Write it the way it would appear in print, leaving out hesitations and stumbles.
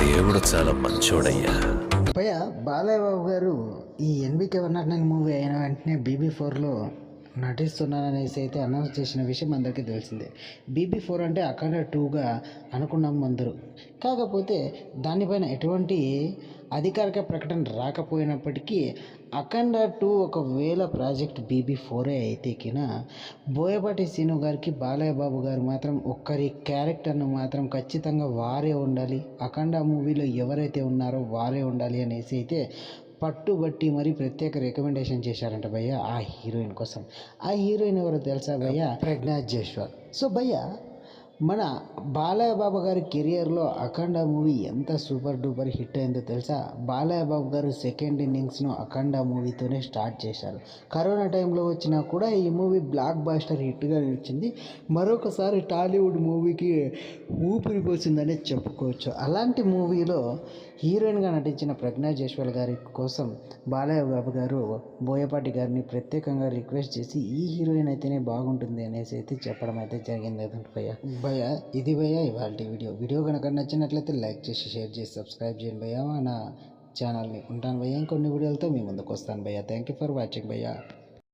దేవుడు చాలా మంచోడయ్యా. భయ్య బాలయ్య బాబు గారు ఈ ఎన్బికే 109 మూవీ అయిన వెంటనే BB4లో నటిస్తున్నాననేసి అయితే అనౌన్స్ చేసిన విషయం అందరికీ తెలిసిందే. BB4 అంటే అఖండ 2గా అనుకున్నాం అందరూ. కాకపోతే దానిపైన ఎటువంటి అధికారిక ప్రకటన రాకపోయినప్పటికీ అఖండ 2 ఒకవేళ ప్రాజెక్ట్ BB4 అయితే బోయపాటి సీను గారికి బాలయ్య బాబు గారు మాత్రం ఒక్కరి క్యారెక్టర్ను మాత్రం ఖచ్చితంగా వారే ఉండాలి, అఖండ మూవీలో ఎవరైతే ఉన్నారో వారే ఉండాలి అనేసి అయితే పట్టుబట్టి మరి ప్రత్యేక రికమెండేషన్ చేశారంట భయ్య ఆ హీరోయిన్ కోసం. ఆ హీరోయిన్ ఎవరో తెలుసా భయ్య? ప్రజ్ఞా జైస్వాల్. సో భయ్య మన బాలయ్య బాబు గారి కెరియర్లో అఖండ మూవీ ఎంత సూపర్ డూపర్ హిట్ అయిందో తెలుసా? బాలయ్య బాబు గారు సెకండ్ ఇన్నింగ్స్ను అఖండ మూవీతోనే స్టార్ట్ చేశారు. కరోనా టైంలో వచ్చినా కూడా ఈ మూవీ బ్లాక్ బాస్టర్ హిట్గా నిలిచింది. మరొకసారి టాలీవుడ్ మూవీకి ఊపిరి పోసిందనే చెప్పుకోవచ్చు. అలాంటి మూవీలో హీరోయిన్గా నటించిన ప్రజ్ఞా జైస్వాల్ గారి కోసం బాలయ్య బాబు గారు బోయపాటి గారిని ప్రత్యేకంగా రిక్వెస్ట్ చేసి ఈ హీరోయిన్ అయితేనే బాగుంటుంది అనేసి అయితే చెప్పడం అయితే జరిగింది భయ్య. ఇది భయ్య ఇవాళ వీడియో కనుక నచ్చినట్లయితే లైక్ చేసి షేర్ చేసి సబ్స్క్రైబ్ చేయండి భయ్య నా ఛానల్ని. ఉంటాను భయ్య, ఇంకొన్ని వీడియోలతో మీ ముందుకు వస్తాను భయ్య. థ్యాంక్ యూ ఫర్ వాచింగ్ భయ్య.